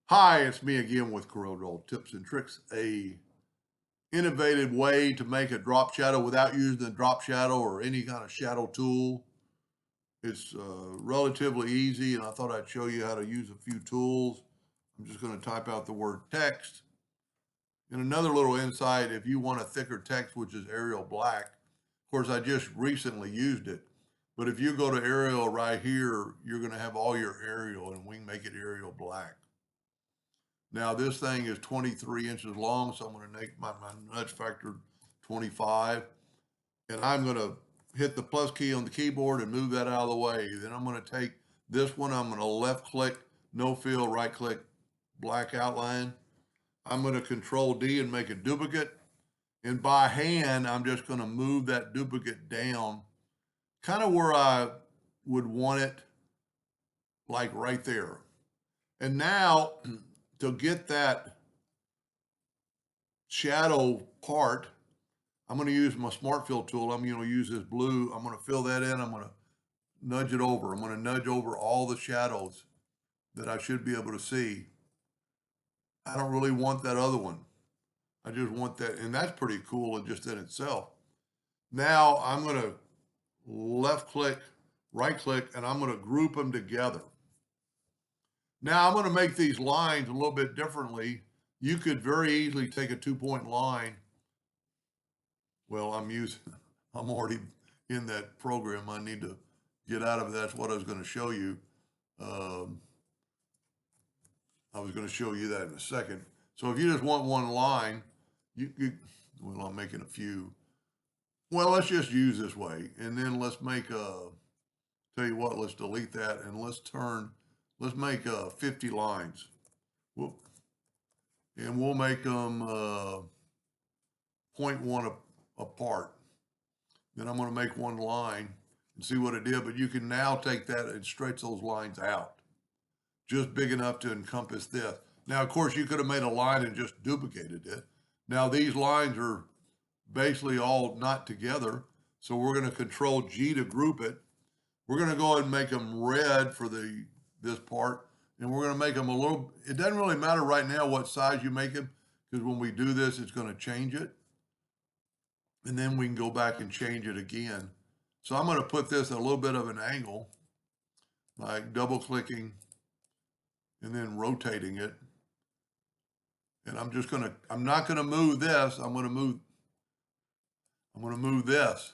Hi, it's me again with Corel Tips and Tricks, a innovative way to make a drop shadow without using the drop shadow or any kind of shadow tool. It's relatively easy, and I thought I'd show you how to use a few tools. I'm just going to type out the word text. And another little insight, if you want a thicker text, which is Arial Black, of course, I just recently used it. But if you go to Arial right here, you're going to have all your Arial, and we can make it Arial Black. Now this thing is 23 inches long, so I'm going to make my nudge factor 25. And I'm going to hit the plus key on the keyboard and move that out of the way. Then I'm going to take this one, I'm going to left click, no fill, right click, black outline. I'm going to control D and make a duplicate. And by hand, I'm just going to move that duplicate down, kind of where I would want it, like right there. And now to get that shadow part, I'm going to use my smart fill tool. I'm going to use this blue. I'm going to fill that in. I'm going to nudge it over. I'm going to nudge over all the shadows that I should be able to see. I don't really want that other one. I just want that. And that's pretty cool just in itself. Now I'm going to left click, right click, and I'm going to group them together. Now I'm going to make these lines a little bit differently. You could very easily take a 2-point line. Well, I'm already in that program. I need to get out of it. That's what I was going to show you. I was going to show you that in a second. So if you just want one line, well, I'm making a few. Well, let's just use this way. And then let's make tell you what, let's delete that and let's make 50 lines. Whoop. And we'll make them 0.1 apart. Then I'm going to make one line and see what it did. But you can now take that and stretch those lines out, just big enough to encompass this. Now, of course, you could have made a line and just duplicated it. Now, these lines are basically all not together. So we're going to control G to group it. We're going to go ahead and make them red for this part. And we're going to make them a little, it doesn't really matter right now what size you make them, because when we do this, it's going to change it. And then we can go back and change it again. So I'm going to put this at a little bit of an angle, like double clicking and then rotating it. And I'm not going to move this. I'm going to move this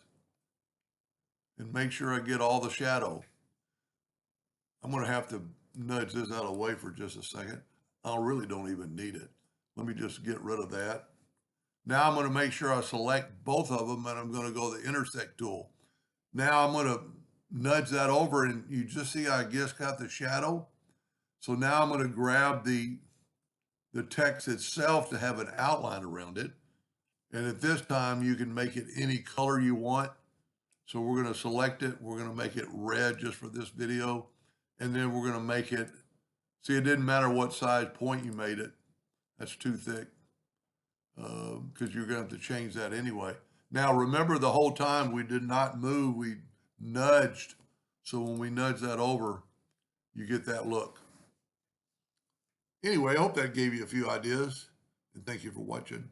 and make sure I get all the shadow. I'm going to have to nudge this out of the way for just a second. I really don't even need it. Let me just get rid of that. Now I'm going to make sure I select both of them, and I'm going to go to the intersect tool. Now I'm going to nudge that over, and you just see I just got the shadow. So now I'm going to grab the text itself to have an outline around it. And at this time, you can make it any color you want. So we're going to select it. We're going to make it red just for this video. And then we're going to make it, see, it didn't matter what size point you made it. That's too thick, because you're going to have to change that anyway. Now, remember, the whole time we did not move, we nudged. So when we nudge that over, you get that look. Anyway, I hope that gave you a few ideas, and thank you for watching.